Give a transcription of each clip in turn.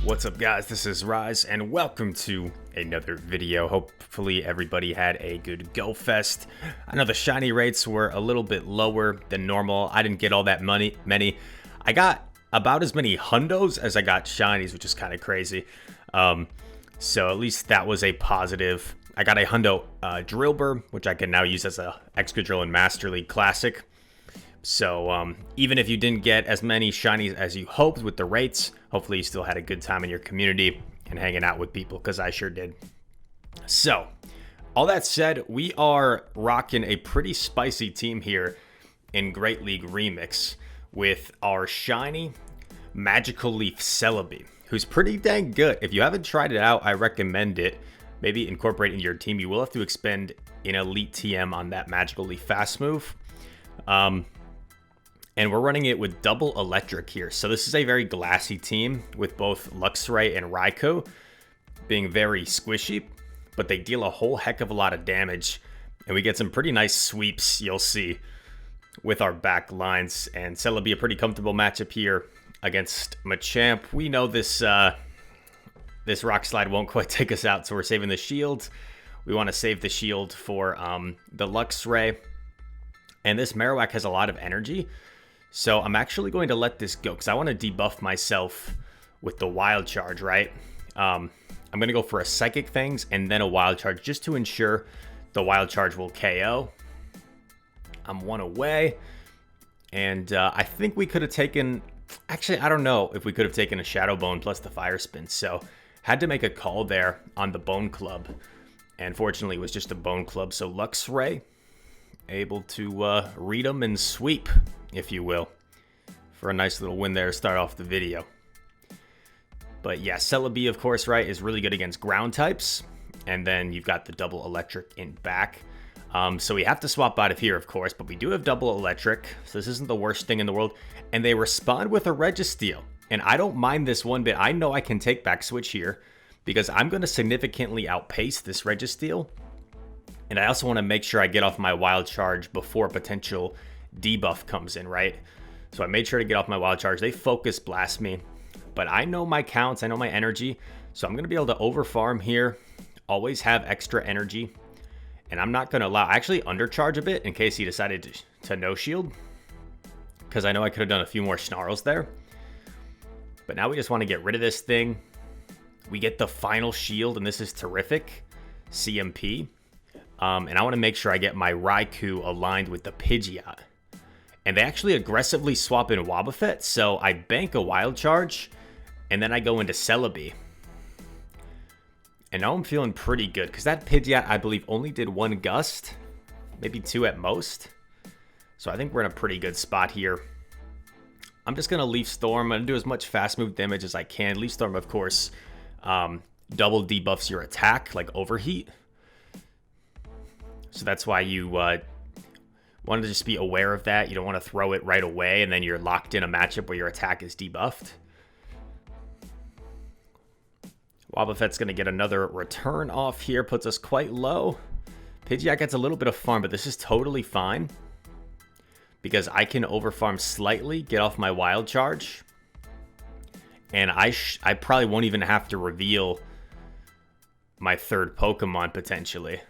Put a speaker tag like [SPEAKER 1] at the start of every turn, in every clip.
[SPEAKER 1] What's up guys, this is Rise and welcome to another video. Hopefully everybody had a good Go Fest. I know the shiny rates were a little bit lower than normal. I didn't get all that many. I got about as many hundos as I got shinies, which is kind of crazy. So at least that was a positive. I got a hundo Drillbur, which I can now use as a Excadrill in Master League Classic. So even if you didn't get as many shinies as you hoped with the rates, hopefully you still had a good time in your community and hanging out with people, because I sure did. So all that said, we are rocking a pretty spicy team here in Great League Remix with our shiny Magical Leaf Celebi, who's pretty dang good. If you haven't tried it out, I recommend it. Maybe incorporate it in your team. You will have to expend an Elite TM on that Magical Leaf fast move. And we're running it with double electric here. So this is a very glassy team with both Luxray and Raikou being very squishy, but they deal a whole heck of a lot of damage. And we get some pretty nice sweeps, you'll see, with our back lines. And Celebi, a pretty comfortable matchup here against Machamp. We know this this Rock Slide won't quite take us out, so we're saving the shield. We want to save the shield for the Luxray. And this Marowak has a lot of energy. So I'm actually going to let this go because I want to debuff myself with the Wild Charge, right? I'm going to go for a Psychic Fangs and then a Wild Charge just to ensure the Wild Charge will KO. I'm one away. And I think we could have taken... Actually, I don't know if we could have taken a Shadow Bone plus the Fire Spin. So had to make a call there on the Bone Club. And fortunately, it was just a Bone Club. So Luxray able to read them and sweep, if you will, for a nice little win there to start off the video. But yeah, Celebi, of course, right, is really good against ground types. And then you've got the double electric in back. So we have to swap out of here, of course, but we do have double electric. So this isn't the worst thing in the world. And they respond with a Registeel. And I don't mind this one bit. I know I can take back switch here because I'm going to significantly outpace this Registeel. And I also want to make sure I get off my Wild Charge before potential debuff comes in, right? So I made sure to get off my Wild Charge. They focus blast me, but I know my counts, I know my energy, so I'm going to be able to overfarm here, always have extra energy, and I'm not going to allow, actually undercharge a bit in case he decided to no shield, because I know I could have done a few more snarls there. But now we just want to get rid of this thing. We get the final shield, and this is terrific. CMP. And I want to make sure I get my Raikou aligned with the Pidgeot. And they actually aggressively swap in Wobbuffet, so I bank a Wild Charge, and then I go into Celebi. And now I'm feeling pretty good, because that Pidgeot, I believe, only did one Gust, maybe two at most. So I think we're in a pretty good spot here. I'm just going to Leaf Storm. I'm going to do as much fast move damage as I can. Leaf Storm, of course, double debuffs your attack, like Overheat. So that's why you want to just be aware of that. You don't want to throw it right away and then you're locked in a matchup where your attack is debuffed. Wobbuffet's going to get another return off here. Puts us quite low. Pidgeot gets a little bit of farm, but this is totally fine. Because I can overfarm slightly, get off my Wild Charge. And I probably won't even have to reveal my third Pokemon potentially.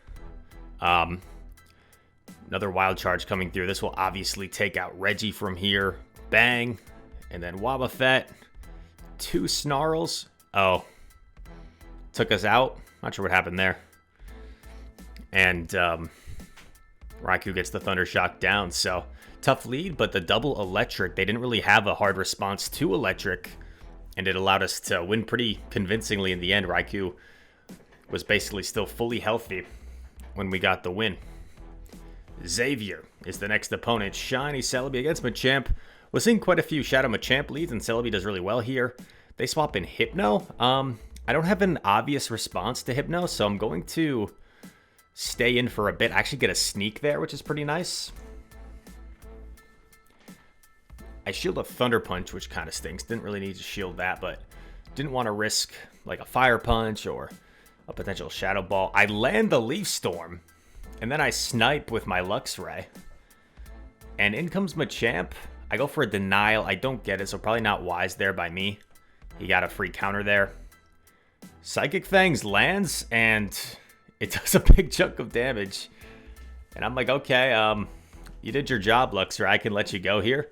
[SPEAKER 1] Another Wild Charge coming through. This will obviously take out Reggie from here. Bang. And then Wobbuffet. Two Snarls. Oh. Took us out. Not sure what happened there. And Raikou gets the Thunder Shock down. So, tough lead, but the double electric, they didn't really have a hard response to electric. And it allowed us to win pretty convincingly in the end. Raikou was basically still fully healthy when we got the win. Xavier is the next opponent. Shiny Celebi against Machamp. We're seeing quite a few Shadow Machamp leads, and Celebi does really well here. They swap in Hypno. I don't have an obvious response to Hypno, so I'm going to stay in for a bit. I actually get a sneak there, which is pretty nice. I shield a Thunder Punch, which kind of stinks. Didn't really need to shield that, but didn't want to risk like a Fire Punch or a potential Shadow Ball. I land the Leaf Storm, and then I snipe with my Luxray. And in comes Machamp. I go for a denial. I don't get it, so probably not wise there by me He got a free counter there. Psychic Fangs lands, and it does a big chunk of damage. And I'm like, okay, you did your job, Luxray. I can let you go here.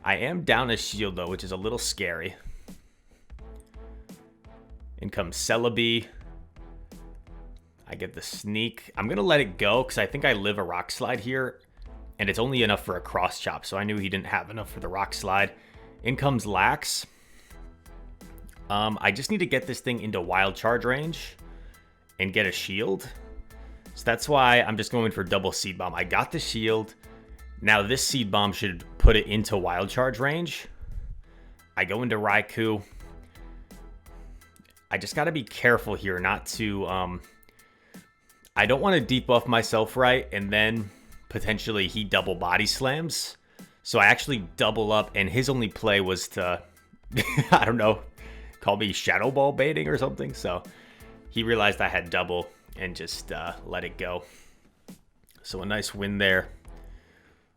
[SPEAKER 1] I am down a shield, though, which is a little scary. In comes Celebi. I get the sneak. I'm going to let it go because I think I live a rock slide here. And it's only enough for a cross chop. So I knew he didn't have enough for the rock slide. In comes Lax. I just need to get this thing into wild charge range and get a shield. So that's why I'm just going for double seed bomb. I got the shield. Now this seed bomb should put it into wild charge range. I go into Raikou. I just got to be careful here not to... I don't want to debuff myself right, and then potentially he double body slams. So I actually double up, and his only play was to, I don't know, call me shadow ball baiting or something. So he realized I had double and just let it go. So a nice win there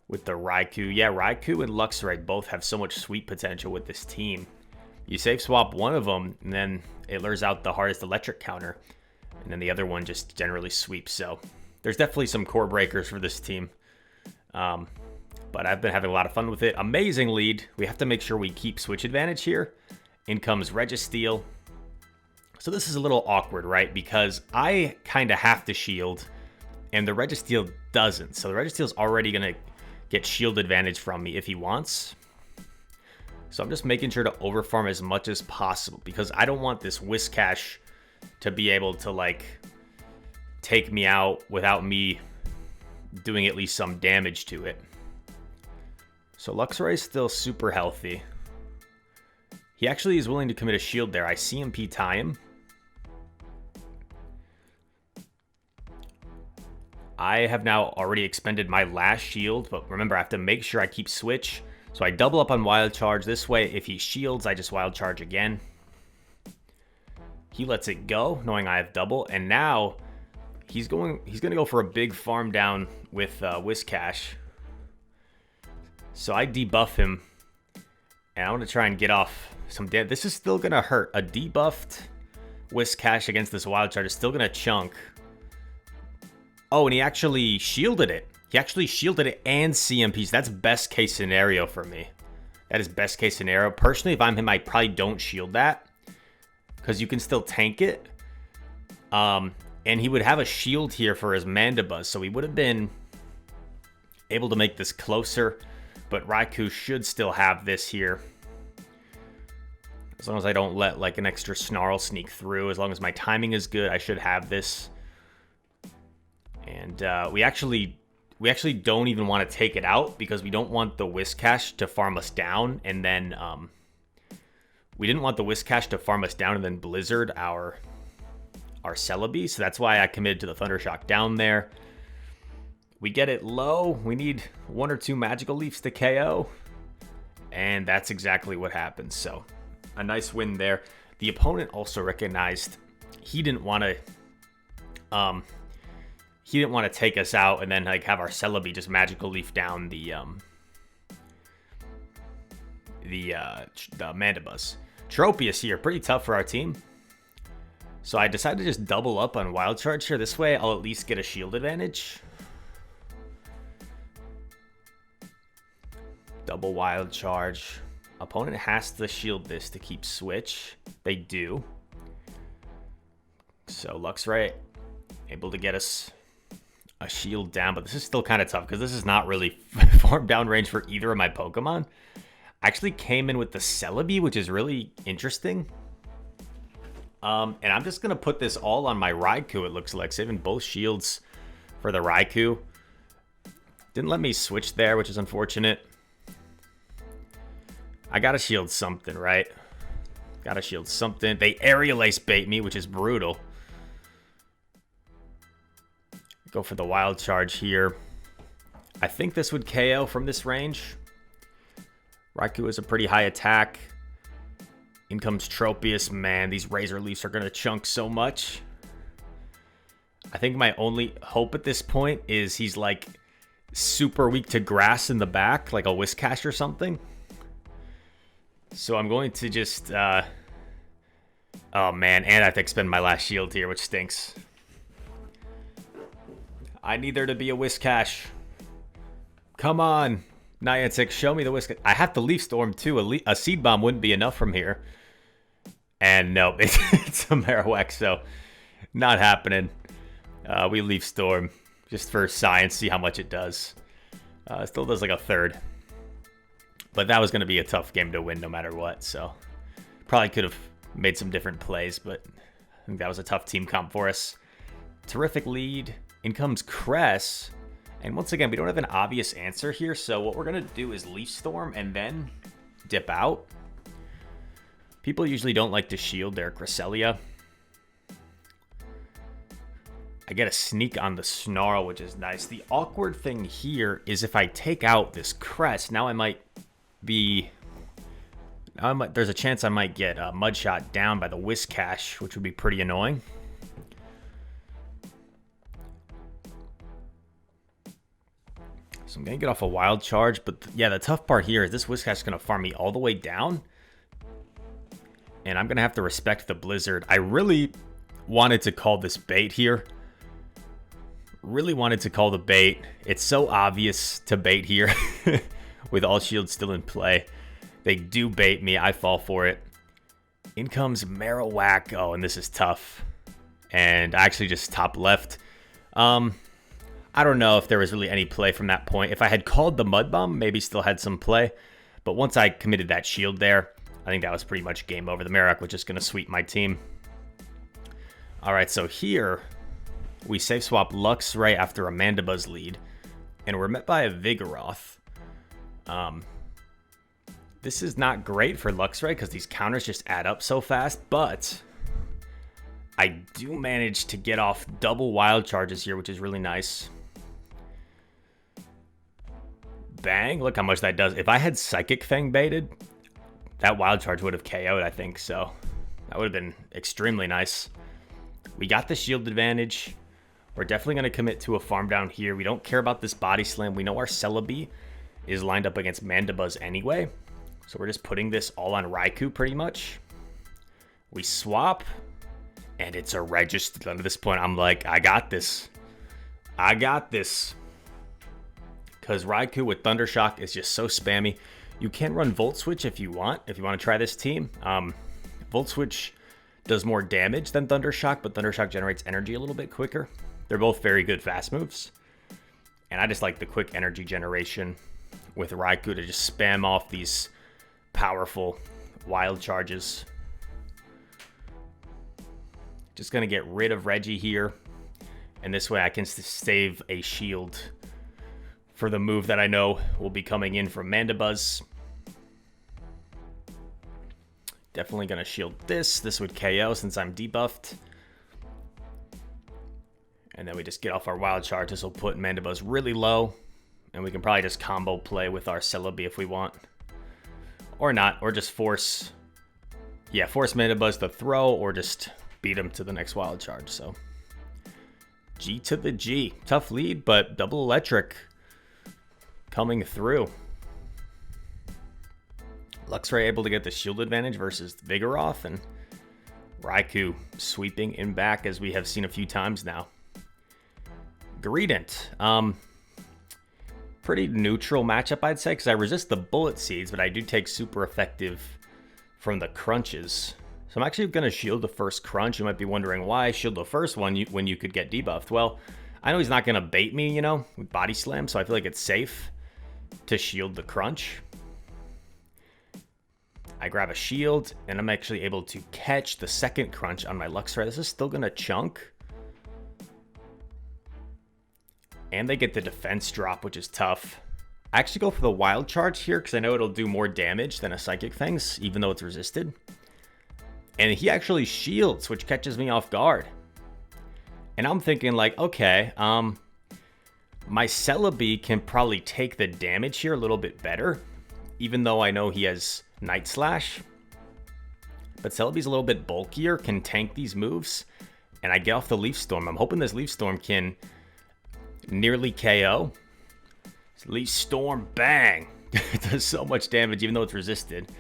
[SPEAKER 1] with the Raikou. Yeah, Raikou and Luxray both have so much sweet potential with this team. You safe swap one of them, and then it lures out the hardest electric counter. And then the other one just generally sweeps. So there's definitely some core breakers for this team. But I've been having a lot of fun with it. Amazing lead. We have to make sure we keep switch advantage here. In comes Registeel. So this is a little awkward, right? Because I kind of have to shield, and the Registeel doesn't. So the Registeel's already going to get shield advantage from me if he wants. So I'm just making sure to overfarm as much as possible, because I don't want this Whiscash to be able to, like, take me out without me doing at least some damage to it. So Luxray is still super healthy. He actually is willing to commit a shield there. I CMP tie him. I have now already expended my last shield, but remember, I have to make sure I keep switch. So I double up on wild charge. This way, if he shields, I just wild charge again. He lets it go, knowing I have double, and now he's going to go for a big farm down with Whiscash. So I debuff him, and I want to try and get off some damage. This is still going to hurt. A debuffed Whiscash against this wild charge is still going to chunk. Oh, and he actually shielded it. He actually shielded it and CMPs. That's best case scenario for me. That is best case scenario. Personally, if I'm him, I probably don't shield that, because you can still tank it. And he would have a shield here for his Mandibuzz, so he would have been able to make this closer. But Raikou should still have this here. As long as I don't let, like, an extra Snarl sneak through. As long as my timing is good, I should have this. And we actually don't even want to take it out, because we don't want the Whiscash to farm us down. And then we didn't want the Whiscash to farm us down and then blizzard our Celebi. So that's why I committed to the Thundershock down there. We get it low. We need 1 or 2 magical leaves to KO. And that's exactly what happened. So a nice win there. The opponent also recognized he didn't want to take us out and then, like, have our Celebi just magical leaf down the Mandibuzz. Tropius here, pretty tough for our team. So I decided to just double up on wild charge here. This way I'll at least get a shield advantage. Double wild charge. Opponent has to shield this to keep switch. They do. So Luxray able to get us a shield down, but this is still kind of tough because this is not really farm down range for either of my Pokemon. I actually came in with the Celebi, which is really interesting. And I'm just going to put this all on my Raikou, it looks like, saving both shields for the Raikou. Didn't let me switch there, which is unfortunate. I got to shield something, right? Got to shield something. They aerial ace bait me, which is brutal. Go for the wild charge here. I think this would KO from this range. Raikou is a pretty high attack. In comes Tropius. Man, these Razor Leafs are going to chunk so much. I think my only hope at this point is he's, like, super weak to grass in the back, like a Whiscash or something. So I'm going to just... oh, man. And I have to expend my last shield here, which stinks. I need there to be a Whiscash. Come on. Niantic, show me the Whiscash. I have to Leaf Storm, too. A Seed Bomb wouldn't be enough from here. And no, it's a Marowak, so not happening. We Leaf Storm just for science, see how much it does. It still does like a third. But that was going to be a tough game to win no matter what, so probably could have made some different plays, but I think that was a tough team comp for us. Terrific lead. In comes Cress. And once again, we don't have an obvious answer here, so what we're going to do is Leaf Storm and then dip out. People usually don't like to shield their Cresselia. I get a sneak on the Snarl, which is nice. The awkward thing here is if I take out this Crest, now I might be... there's a chance I might get a Mudshot down by the Whiscash, which would be pretty annoying. So I'm going to get off a Wild Charge, but yeah, the tough part here is this Whiscash is going to farm me all the way down. And I'm going to have to respect the Blizzard. I really wanted to call this bait here. Really wanted to call the bait. It's so obvious to bait here with all shields still in play. They do bait me. I fall for it. In comes Marowak. Oh, and this is tough. And I actually just top left. I don't know if there was really any play from that point. If I had called the Mud Bomb, maybe still had some play. But once I committed that shield there, I think that was pretty much game over. The Marowak was just going to sweep my team. All right, so here we safe swap Luxray after a Mandibuzz lead. And we're met by a Vigoroth. This is not great for Luxray because these counters just add up so fast. But I do manage to get off double Wild Charges here, which is really nice. Bang. Look how much that does. If I had Psychic Fang baited, that Wild Charge would have KO'd, I think. So that would have been extremely nice. We got the shield advantage. We're definitely going to commit to a farm down here. We don't care about this Body Slam. We know our Celebi is lined up against Mandibuzz anyway. So we're just putting this all on Raikou pretty much. We swap. And it's a Registeel. At this point, I'm like, I got this. I got this. Because Raikou with Thundershock is just so spammy. You can run Volt Switch if you want to try this team. Volt Switch does more damage than Thundershock, but Thundershock generates energy a little bit quicker. They're both very good fast moves. And I just like the quick energy generation with Raikou to just spam off these powerful Wild Charges. Just going to get rid of Reggie here. And this way I can save a shield for the move that I know will be coming in from Mandibuzz. Definitely going to shield this. This would KO since I'm debuffed. And then we just get off our Wild Charge. This will put Mandibuzz really low. And we can probably just combo play with our Celebi if we want. Or not. Or just force Mandibuzz to throw. Or just beat him to the next Wild Charge. So G to the G. Tough lead, but double electric coming through. Luxray able to get the shield advantage versus Vigoroth, and Raikou sweeping in back as we have seen a few times now. Greedent. Pretty neutral matchup, I'd say, because I resist the Bullet Seeds, but I do take super effective from the Crunches. So I'm actually going to shield the first Crunch. You might be wondering why shield the first one when you could get debuffed. Well, I know he's not going to bait me, with Body Slam, so I feel like it's safe to shield the Crunch. I grab a shield, and I'm actually able to catch the second Crunch on my Luxray. This is still going to chunk. And they get the defense drop, which is tough. I actually go for the Wild Charge here because I know it'll do more damage than a Psychic Fangs, even though it's resisted. And he actually shields, which catches me off guard. And I'm thinking like, okay, my Celebi can probably take the damage here a little bit better, even though I know he has Night Slash. But Celebi's a little bit bulkier, can tank these moves, and I get off the Leaf Storm. I'm hoping this Leaf Storm can nearly KO. Leaf Storm, bang! It does so much damage, even though it's resisted.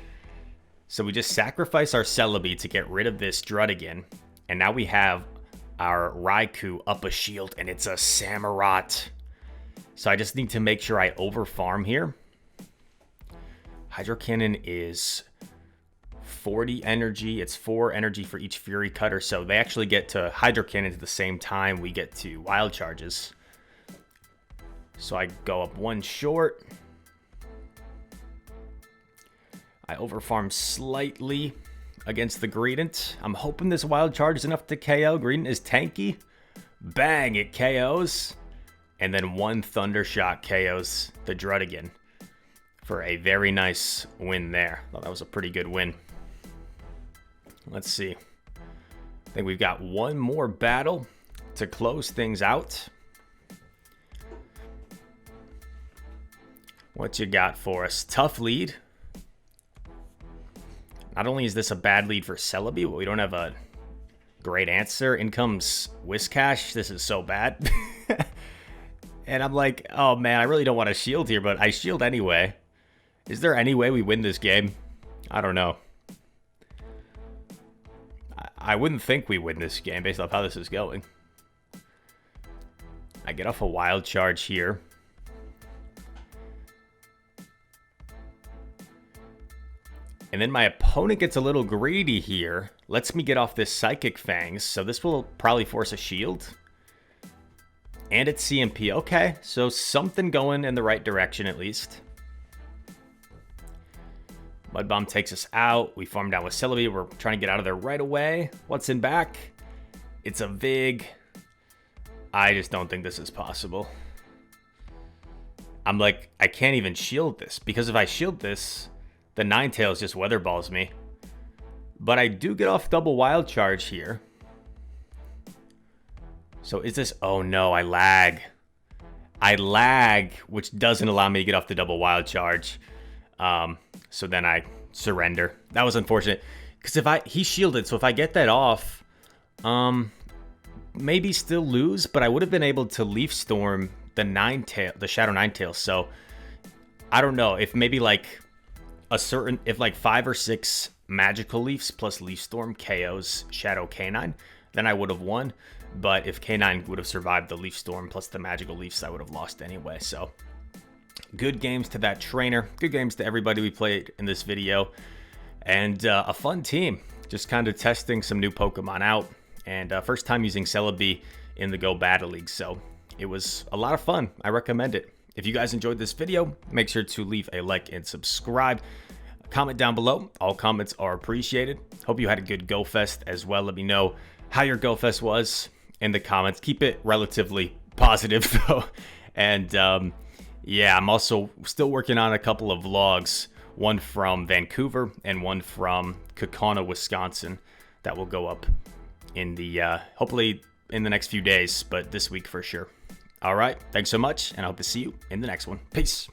[SPEAKER 1] So we just sacrifice our Celebi to get rid of this Druddigon. And now we have our Raikou up a shield, and it's a Samurott. So I just need to make sure I overfarm here. Hydro Cannon is 40 energy. It's 4 energy for each Fury Cutter. So they actually get to Hydro Cannon at the same time we get to Wild Charges. So I go up 1 short. I overfarm slightly against the Greedent. I'm hoping this Wild Charge is enough to KO. Greedent is tanky. Bang, it KOs. And then 1 Thunder Shot KOs the Druddigon for a very nice win there. Thought that was a pretty good win. Let's see. I think we've got 1 more battle to close things out. What you got for us? Tough lead. Not only is this a bad lead for Celebi, but we don't have a great answer. In comes Whiscash. This is so bad. And I'm like, oh man, I really don't want to shield here, but I shield anyway. Is there any way we win this game? I don't know. I wouldn't think we win this game based off how this is going. I get off a Wild Charge here. And then my opponent gets a little greedy here. Lets me get off this Psychic Fangs. So this will probably force a shield. And it's CMP. Okay, so something going in the right direction at least. Mud Bomb takes us out. We farm down with Celebi. We're trying to get out of there right away. What's in back? It's a Vig. I just don't think this is possible. I'm like, I can't even shield this. Because if I shield this, the Ninetales just Weather Balls me. But I do get off double Wild Charge here. So is this... Oh no, I lag. I lag, which doesn't allow me to get off the double Wild Charge. So then I surrender. That was unfortunate. Because if he shielded, so if I get that off, maybe still lose, but I would have been able to Leaf Storm the Shadow Ninetales. So I don't know if maybe like if like 5 or 6 Magical Leafs plus Leaf Storm KOs Shadow K9, then I would have won. But if K9 would have survived the Leaf Storm plus the Magical Leafs, I would have lost anyway. So good games to that trainer. Good games to everybody we played in this video. And a fun team. Just kind of testing some new Pokemon out. And first time using Celebi in the Go Battle League. So it was a lot of fun. I recommend it. If you guys enjoyed this video, make sure to leave a like and subscribe. Comment down below. All comments are appreciated. Hope you had a good Go Fest as well. Let me know how your Go Fest was in the comments. Keep it relatively positive though. And yeah, I'm also still working on a couple of vlogs. One from Vancouver and one from Kaukauna, Wisconsin. That will go up in the hopefully in the next few days, but this week for sure. All right, thanks so much, and I hope to see you in the next one. Peace.